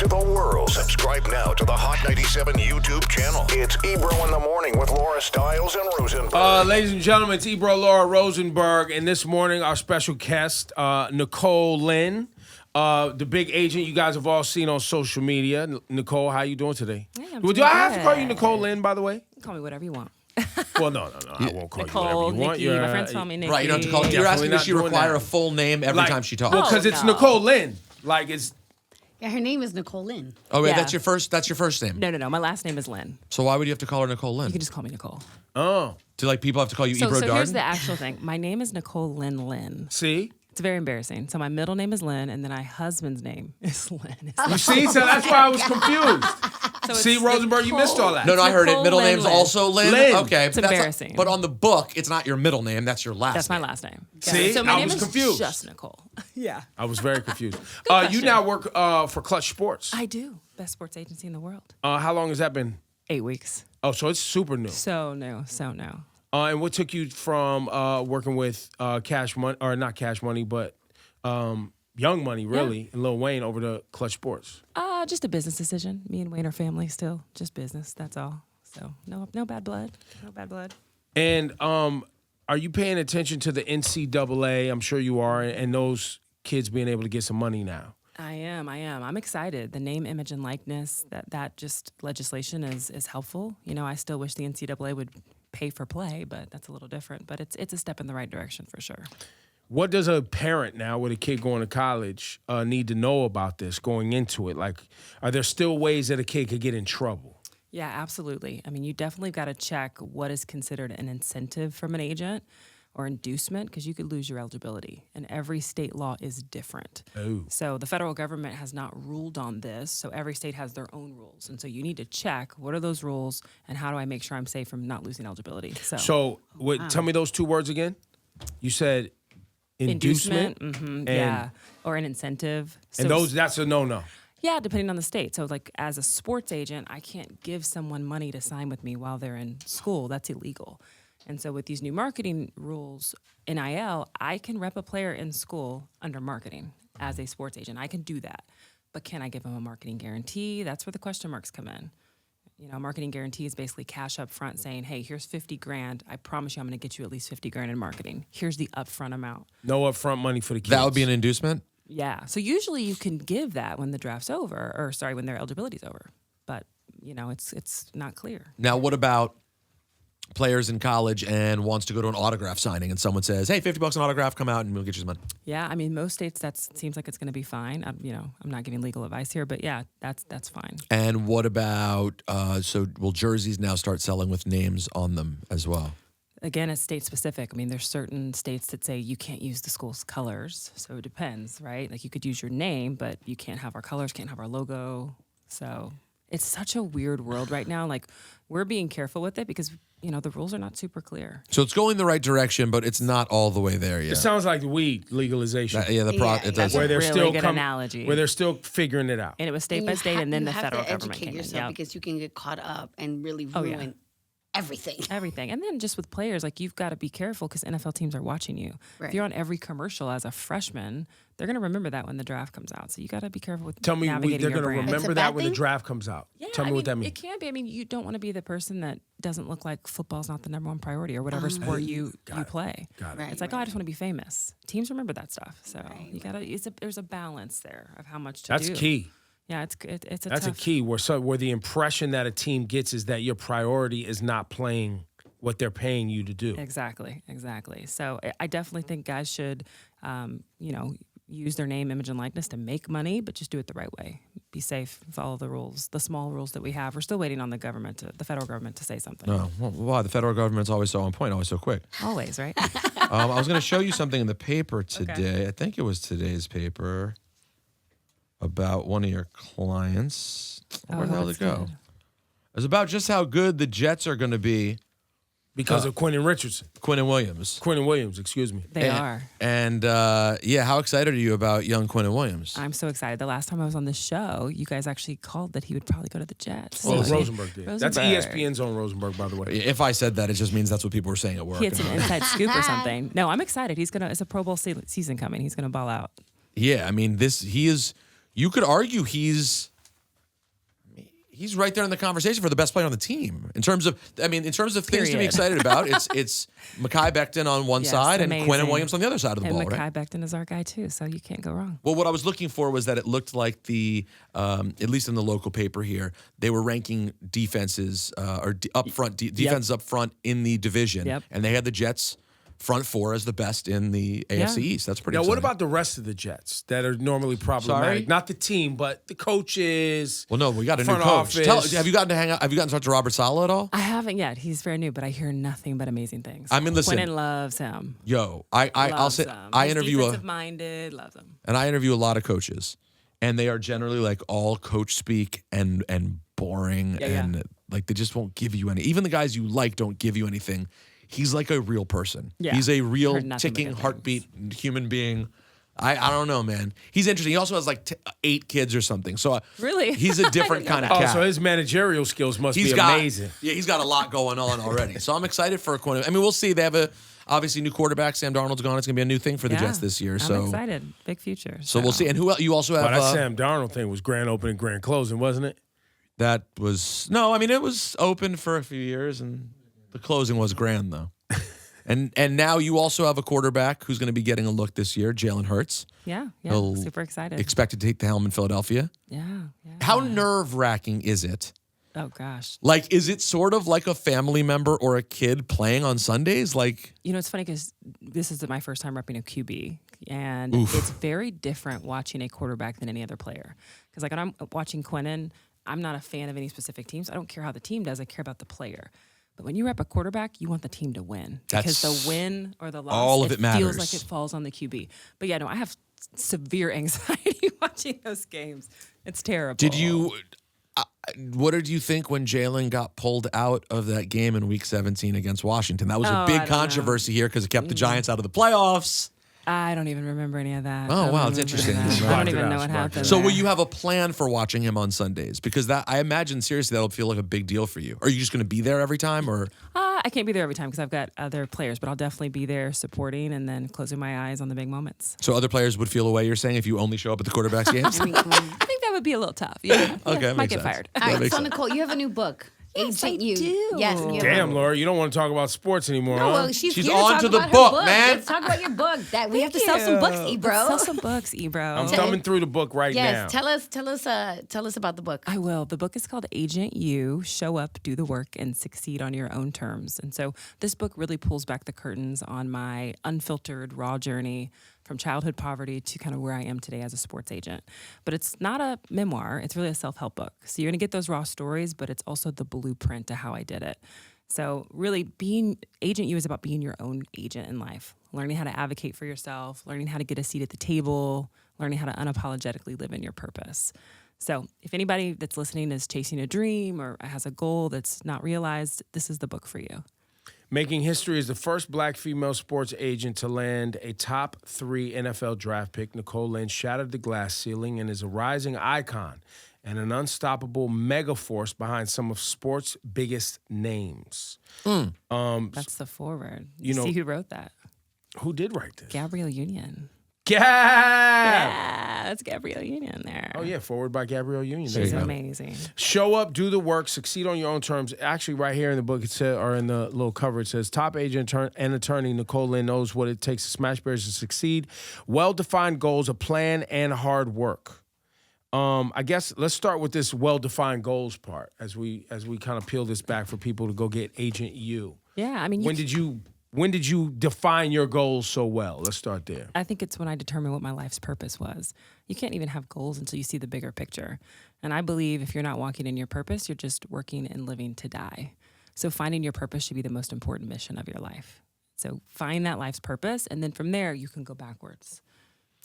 to the world. Subscribe now to the Hot 97 YouTube channel. It's Ebro in the Morning with Laura Stiles and Rosenberg. Ladies and gentlemen, it's Ebro, Laura Rosenberg, and this morning our special guest, Nicole Lynn, the big agent you guys have all seen on social media. Nicole, how you doing today? Hey, Do I have to call you Nicole Lynn, by the way? Call me whatever you want. Well, no. I won't call Nicole, you whatever you want. Nikki, my friends call me Nikki. Right, you don't have to call it. You're asking does she require a full name every time she talks? Well, because it's no. Nicole Lynn. Like, it's... Yeah, her name is Nicole Lynn. Oh, wait, Yeah. that's your first name? No. My last name is Lynn. So why would you have to call her Nicole Lynn? You can just call me Nicole. Oh. Do like people have to call you Ebro So Darden? here's the actual thing. My name is Nicole Lynn. See? It's very embarrassing. So my middle name is Lynn, and then my husband's name is Lynn. You see? So that's why I was confused. So See, it's Rosenberg, you missed all that. No, I heard it. Nicole Middle Lynn name's Lynn. also Lynn? Lynn. Okay. It's embarrassing. But on the book, it's not your middle name. That's your last That's my name. last name. See? So my I name was is confused. just Nicole. Yeah. I was very confused. You question. now work for Clutch Sports. I do. Best sports agency in the world. How long has that been? 8 weeks. Oh, so it's super new. So new. And what took you from working with Cash Money, or not Cash Money, but Young Money, really, and Lil Wayne over to Clutch Sports? Just a business decision. Me and Wayne are family still. Just business. That's all. So no bad blood. No bad blood. And are you paying attention to the NCAA? I'm sure you are, and those kids being able to get some money now. I am. I'm excited. The name, image, and likeness, that just legislation is helpful. You know, I still wish the NCAA would pay for play, but that's a little different. But it's a step in the right direction for sure. What does a parent now with a kid going to college need to know about this going into it? Like, are there still ways that a kid could get in trouble? Yeah, absolutely. I mean, you definitely got to check what is considered an incentive from an agent or inducement, because you could lose your eligibility. And every state law is different. Oh. So the federal government has not ruled on this, so every state has their own rules. And so you need to check, what are those rules, and how do I make sure I'm safe from not losing eligibility? So tell me those two words again. You said inducement? Yeah, or an incentive. And So that's a no-no. yeah, depending on the state. So, like, as a sports agent, I can't give someone money to sign with me while they're in school. That's illegal. And so with these new marketing rules, NIL, I can rep a player in school under marketing as a sports agent. I can do that. But can I give them a marketing guarantee? That's where the question marks come in. You know, marketing guarantee is basically cash up front saying, hey, here's 50 grand. I promise you I'm going to get you at least 50 grand in marketing. Here's the upfront amount. No upfront money for the kids. That would be an inducement? Yeah. So usually you can give that when the draft's over, or sorry, when their eligibility's over. But, you know, it's not clear. Now, what about players in college and wants to go to an autograph signing and someone says, hey, $50 an autograph, come out and we'll get you some money? Yeah, I mean, most states that seems like it's going to be fine. I'm not giving legal advice here, but yeah, that's fine. And what about, will jerseys now start selling with names on them as well? Again, it's state specific. I mean, there's certain states that say you can't use the school's colors, so it depends, right? Like you could use your name, but you can't have our colors, can't have our logo. So it's such a weird world right now. Like we're being careful with it because, you know, the rules are not super clear. So it's going the right direction, but it's not all the way there It yet. sounds like weed legalization. It does. Where they're Really still good analogy. Where they're still figuring it out. And it was state by state, and then the federal government came in. You have to educate yourself because you can get caught up and really ruin everything. Everything. And then just with players, like you've got to be careful because NFL teams are watching you. Right. If you're on every commercial as a freshman, they're going to remember that when the draft comes out. So you got to be careful with Tell me navigating they're your going to brand. remember It's a that bad when the thing? draft comes out. Yeah, Tell me what that means. It can be. I mean, you don't want to be the person that doesn't look like football's not the number one priority or whatever sport you play. Got it. Right, It's like, right. oh, I just want to be famous. Teams remember that stuff. So you got to, there's a balance there of how much to That's do. key. Yeah, it's a That's tough. a key where the impression that a team gets is that your priority is not playing what they're paying you to do. Exactly. So I definitely think guys should, use their name, image, and likeness to make money, but just do it the right way. Be safe, follow the rules, the small rules that we have. We're still waiting on the federal government to say something. Oh, well, why? The federal government's always so on point, always so quick. Always, right? I was going to show you something in the paper today. Okay. I think it was today's paper about one of your clients. Where the hell did it go? Good. It was about just how good the Jets are going to be. Because of Quinnen Williams, excuse me. They are. And, how excited are you about young Quinnen Williams? I'm so excited. The last time I was on this show, you guys actually called that he would probably go to the Jets. Well, Rosenberg did. That's ESPN's own Rosenberg, by the way. If I said that, it just means that's what people were saying at work. He had some inside scoop or something. No, I'm excited. It's a Pro Bowl season coming. He's going to ball out. Yeah, I mean, you could argue he's he's right there in the conversation for the best player on the team. In terms of things to be Period. excited about, it's Mekhi Becton on one side and amazing. Quinnen Williams on the other side of the And ball, Mekhi right? Becton is our guy too, so you can't go wrong. Well, what I was looking for was that it looked like at least in the local paper here, they were ranking defenses defenses up front in the division, Yep. and they had the Jets front four as the best in the AFC East. That's pretty Now, exciting. what about the rest of the Jets that are normally problematic? Sorry? Not the team, but the coaches. Well, no, we got a new front coach. office. Have you gotten to hang out? Have you gotten to talk to Robert Saleh at all? I haven't yet. He's very new, but I hear nothing but amazing things. I mean, listen. Quinnen loves him. Yo, I'll say I interview defensive-minded, loves him. and I interview a lot of coaches, and they are generally like all coach speak and boring and like they just won't give you any. Even the guys you like don't give you anything. He's like a real person. Yeah. He's a real Heard nothing but ticking good heartbeat human being. I don't know, man. He's interesting. He also has like 8 kids or something. So Really? he's a different kind of Oh, cat. so his managerial skills must be got amazing. Yeah, he's got a lot going on already. So I'm excited for Quinnen. I mean, we'll see. They have obviously new quarterback. Sam Darnold's gone. It's gonna be a new thing for the Jets this year. I'm excited. Big future. So we'll see. And who else? You also have Wow, that Sam Darnold thing was grand opening, grand closing, wasn't it? that was no. I mean, it was open for a few years, and the closing was grand though. And now you also have a quarterback who's going to be getting a look this year, Jalen Hurts. Yeah, He'll super excited. Expected to take the helm in Philadelphia. yeah. How nerve-wracking is it? Oh gosh. Like, is it sort of like a family member or a kid playing on Sundays? Like, You know, it's funny because this is my first time repping a QB, and it's very different watching a quarterback than any other player. Because like when I'm watching Quinnen, I'm not a fan of any specific teams. I don't care how the team does. I care about the player. But when you rep a quarterback, you want the team to win because the win or the loss, all of it matters. feels like it falls on the QB. But yeah, no, I have severe anxiety watching those games. It's terrible. did you? What did you think when Jalen got pulled out of that game in Week 17 against Washington? That was a I big don't know. controversy here because it kept the Giants out of the playoffs. I don't even remember any of that. Oh, I don't wow, it's remember interesting. that. You I blocked don't it even out, know what you blocked it happened. out. So will there. you have a plan for watching him on Sundays? Because that I imagine seriously that'll feel like a big deal for you. Are you just going to be there every time, or I can't be there every time because I've got other players, but I'll definitely be there supporting and then closing my eyes on the big moments. so other players would feel away? You're saying if you only show up at the quarterback's games? I think that would be a little tough. Yeah. Okay, that might makes get sense. fired. All right, makes so sense. Nicole, you have a new book. Yes, Agent I You. do. Yes. You have Damn, Laura, you don't want to talk about sports anymore, No, huh? well, she's She's here on to to talk the about book, her book. man. Let's talk about your book. That we have to sell some books, Ebro. Let's sell some books, Ebro. I'm thumbing through the book right Yes, now. tell us about the book. I will. The book is called Agent You, Show Up, Do the Work, and Succeed on Your Own Terms. And so this book really pulls back the curtains on my unfiltered, raw journey from childhood poverty to kind of where I am today as a sports agent. But it's not a memoir. It's really a self-help book. So you're going to get those raw stories, but it's also the blueprint to how I did it. So really being Agent You is about being your own agent in life, learning how to advocate for yourself, learning how to get a seat at the table, learning how to unapologetically live in your purpose. So if anybody that's listening is chasing a dream or has a goal that's not realized, this is the book for you. Making history as the first black female sports agent to land a top 3 NFL draft pick, Nicole Lynn shattered the glass ceiling and is a rising icon and an unstoppable mega force behind some of sports' biggest names. That's the foreword. You know- see who wrote that? Who did write this? Gabrielle Union. Gab! Yeah, that's Gabrielle Union there. Oh, yeah, forward by Gabrielle Union. There She's you go. amazing. Show up, do the work, succeed on your own terms. Actually, right here in the book, it says, or in the little cover, it says, top agent and attorney Nicole Lynn knows what it takes to smash barriers to succeed. Well-defined goals, a plan, and hard work. I guess let's start with this well-defined goals part as we kind of peel this back for people to go get Agent U. Yeah, I mean, When did you define your goals so well? Let's start there. I think it's when I determined what my life's purpose was. You can't even have goals until you see the bigger picture. And I believe if you're not walking in your purpose, you're just working and living to die. So finding your purpose should be the most important mission of your life. So find that life's purpose, and then from there, you can go backwards.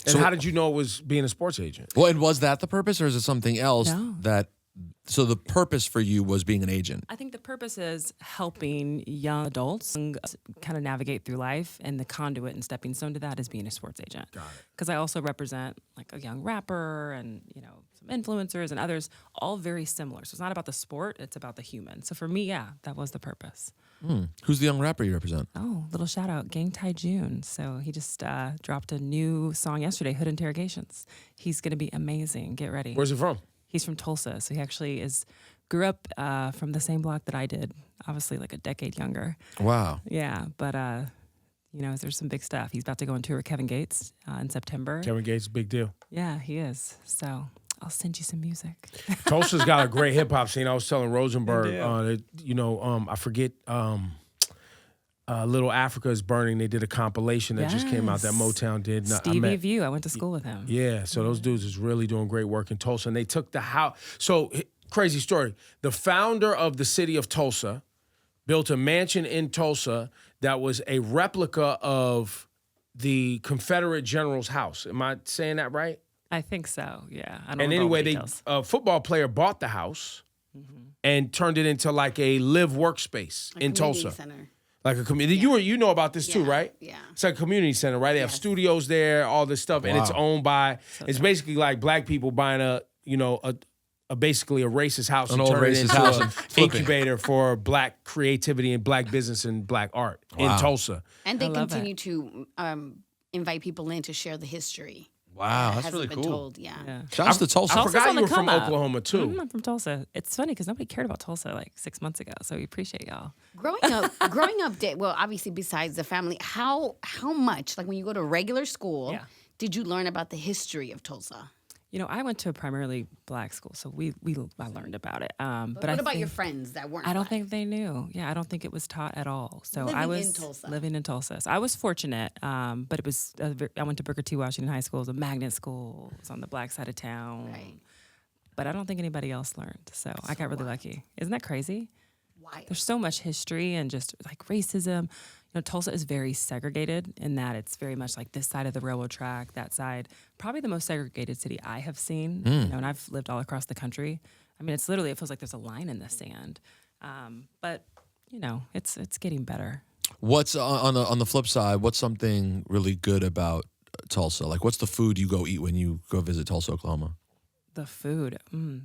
And how did you know it was being a sports agent? Well, and was that the purpose, or is it something else No. that? So the purpose for you was being an agent. I think the purpose is helping young adults kind of navigate through life, and the conduit and stepping stone to that is being a sports agent. Got it. Because I also represent like a young rapper and, you know, some influencers and others, all very similar. So it's not about the sport, it's about the human. So for me, yeah, that was the purpose. Who's the young rapper you represent? Oh, little shout out, Gang Tai June. So he just dropped a new song yesterday, Hood Interrogations. He's going to be amazing. Get ready. Where's it from? He's from Tulsa, so he actually grew up from the same block that I did, obviously like a decade younger. Wow. Yeah, but there's some big stuff. He's about to go on tour with Kevin Gates in September. Kevin Gates, big deal. Yeah, he is. So I'll send you some music. Tulsa's got a great hip hop scene. I was telling Rosenberg, They I forget. Little Africa is Burning. They did a compilation that just came out that Motown did. Stevie View. I went to school with him. Yeah, so those dudes is really doing great work in Tulsa, and they took the house. So crazy story. The founder of the city of Tulsa built a mansion in Tulsa that was a replica of the Confederate general's house. Am I saying that right? I think so. Yeah. I don't And know all the anyway, details. a football player bought the house and turned it into like a live workspace in Community Tulsa. Center. Like a community. You know about this too, Yeah, right? yeah. It's like a community center, right? They have Yes. studios there, all this stuff, and it's Wow. owned by. It's basically like black people buying a basically a racist house, An and old turn it racist into house an and flip it. incubator for black creativity and black business and black art in Tulsa. And they I love continue to invite people in to share the history. Wow, that that's hasn't really been cool. told. Yeah. Yeah. Shouts to Tulsa. I Tulsa's forgot on you the were from come up. Oklahoma too. I'm from Tulsa. It's funny because nobody cared about Tulsa like 6 months ago, so we appreciate y'all. Growing up, well, obviously besides the family, how much, like when you go to regular school, Yeah. did you learn about the history of Tulsa? I went to a primarily black school, so I learned about it. But What I about think, your friends that weren't I don't black? think they knew. Yeah, I don't think it was taught at all. So I Living was in Tulsa. living in Tulsa. So I was fortunate, but it was. I went to Booker T. Washington High School. It was a magnet school. It was on the black side of town. Right. But I don't think anybody else learned. So I got really lucky. Isn't that crazy? Why? There's so much history and just like racism. Tulsa is very segregated in that it's very much like this side of the railroad track, that side. Probably the most segregated city I have seen. And I've lived all across the country. I mean, it feels like there's a line in the sand. But it's getting better. What's on the flip side? What's something really good about Tulsa? Like, what's the food you go eat when you go visit Tulsa, Oklahoma? The food,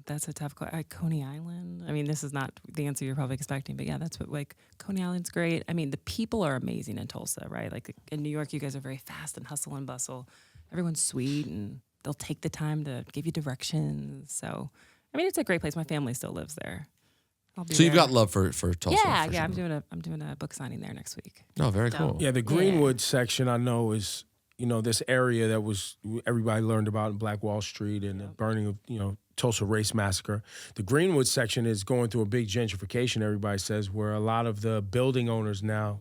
that's a tough question. Coney Island. I mean, this is not the answer you're probably expecting, but yeah, that's what, like, Coney Island's great. I mean, the people are amazing in Tulsa, right? Like in New York, you guys are very fast and hustle and bustle. Everyone's sweet and they'll take the time to give you directions. So, I mean, it's a great place. My family still lives there. I'll be So you've there. got love for Tulsa. Yeah, for yeah. sure. I'm doing a book signing there next week. No, very cool. Yeah, the Greenwood section I know is, this area that was everybody learned about in Black Wall Street and the burning of, Tulsa Race Massacre. The Greenwood section is going through a big gentrification, everybody says, where a lot of the building owners now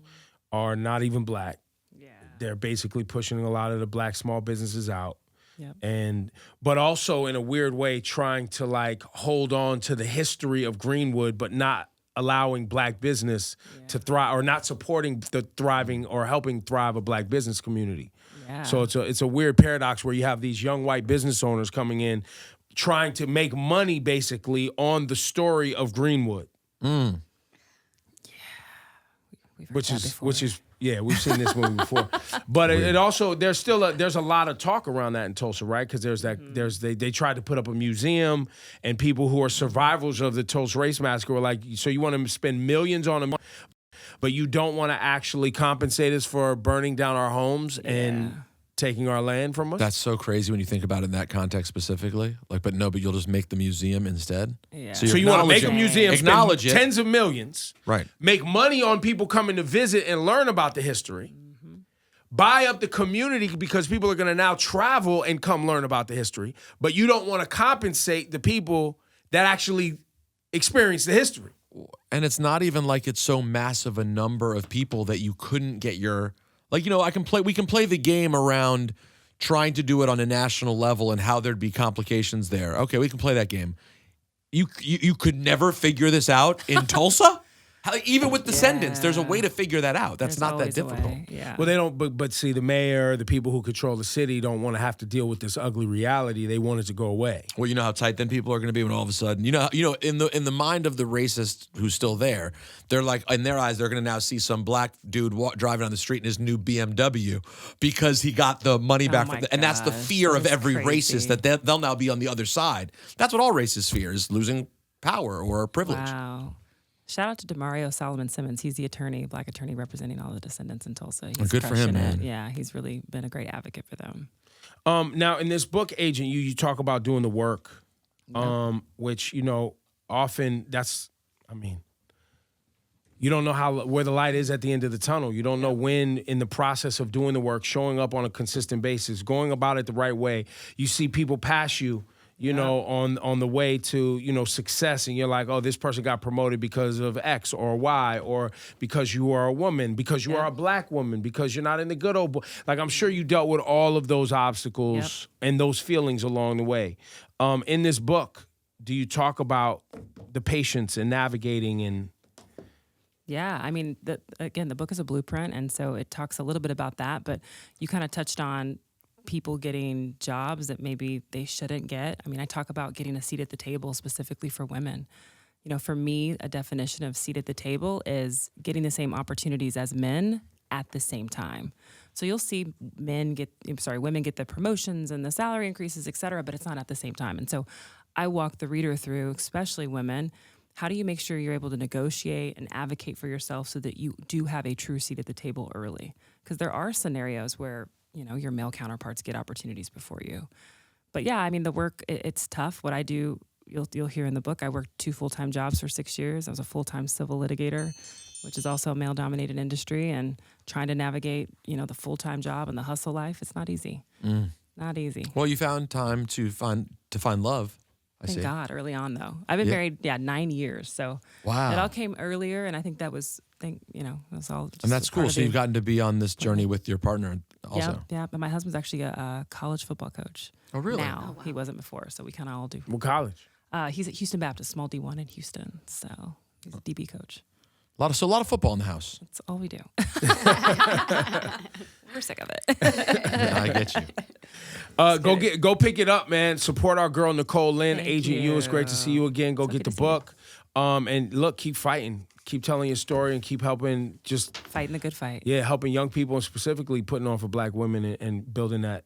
are not even black. Yeah. They're basically pushing a lot of the black small businesses out. Yep. But also in a weird way trying to like hold on to the history of Greenwood, but not allowing black business to thrive or not supporting the thriving or helping thrive a black business community. Yeah. So it's a weird paradox where you have these young white business owners coming in trying to make money basically on the story of Greenwood. We've heard Which that is before. we've seen this movie before. But it also there's a lot of talk around that in Tulsa, right? Because they tried to put up a museum, and people who are survivors of the Tulsa Race Massacre were like, so you want to spend millions on them, but you don't want to actually compensate us for burning down our homes and taking our land from us? That's so crazy when you think about it in that context specifically. Like, but you'll just make the museum instead. Yeah. So you want to make a museum, acknowledge spend it, tens of millions, right? Make money on people coming to visit and learn about the history, buy up the community because people are going to now travel and come learn about the history, but you don't want to compensate the people that actually experience the history. And it's not even like it's so massive a number of people that you couldn't get your, like, we can play the game around trying to do it on a national level and how there'd be complications there. Okay, we can play that game. You could never figure this out in Tulsa? Even with descendants, there's a way to figure that out. That's There's not that always a difficult. way. Yeah. Well, they don't, but see, the mayor, the people who control the city don't want to have to deal with this ugly reality. They want it to go away. Well, you know how tight then people are going to be when all of a sudden, in the mind of the racist who's still there, they're like, in their eyes, they're going to now see some black dude driving on the street in his new BMW because he got the money back from and that's the gosh, fear of that's every crazy. racist that they'll now be on the other side. That's what all racists fear, is losing power or privilege. Wow. Shout out to Demario Solomon Simmons. He's the black attorney representing all the descendants in Tulsa. He's Good for him, crushing it. man. Yeah, he's really been a great advocate for them. Now, in this book, Agent, you talk about doing the work which, often you don't know where the light is at the end of the tunnel. You don't know when, in the process of doing the work, showing up on a consistent basis, going about it the right way, you see people pass you, on the way to, success. And you're like, oh, this person got promoted because of X or Y, or because you are a woman, because you are a black woman, because you're not in the good old boy. Like, I'm sure you dealt with all of those obstacles and those feelings along the way. In this book, do you talk about the patience and navigating and... Yeah, I mean, the book is a blueprint, and so it talks a little bit about that, but you kind of touched on people getting jobs that maybe they shouldn't get. I mean, I talk about getting a seat at the table specifically for women. For me, a definition of seat at the table is getting the same opportunities as men at the same time. So you'll see women get the promotions and the salary increases, et cetera, but it's not at the same time. And so I walk the reader through, especially women, how do you make sure you're able to negotiate and advocate for yourself so that you do have a true seat at the table early? Because there are scenarios where, your male counterparts get opportunities before you. But yeah, I mean, the work, it's tough. What I do, you'll hear in the book, I worked 2 full-time jobs for 6 years. I was a full-time civil litigator, which is also a male-dominated industry, and trying to navigate, the full-time job and the hustle life, it's not easy. Not easy. Well, you found time to find love. Thank God, early on though. I've been married, 9 years, so wow, it all came earlier, and I think that was, it was all. Just and that's cool. So you've gotten to be on this journey with your partner also. Yeah. But my husband's actually a college football coach. Oh, really? Now he wasn't before, so we kind of all do. What college? He's at Houston Baptist, small D1 in Houston, so he's a DB coach. A lot of football in the house. That's all we do. We're sick of it. Yeah, I get you. Go pick it up, man. Support our girl Nicole Lynn, Thank Agent you. U. It's great to see you again. Go get the book. And look, keep fighting. Keep telling your story and keep helping. Just fighting the good fight. Yeah, helping young people and specifically putting on for black women and building that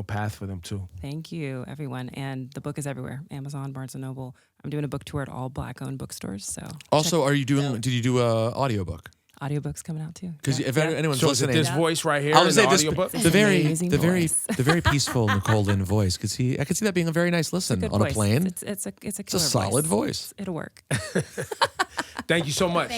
path for them too. Thank you, everyone. And the book is everywhere: Amazon, Barnes and Noble. I'm doing a book tour at all black-owned bookstores. So also, did you do a audiobook? Audiobook's coming out too. Because if anyone's So listening, this voice right here, I was in say the audiobook? the very Amazing voice. peaceful Nicole Lynn voice. I could see that being a very nice listen Good on voice. a plane. It's a It's a solid voice. It'll work. Thank you so much.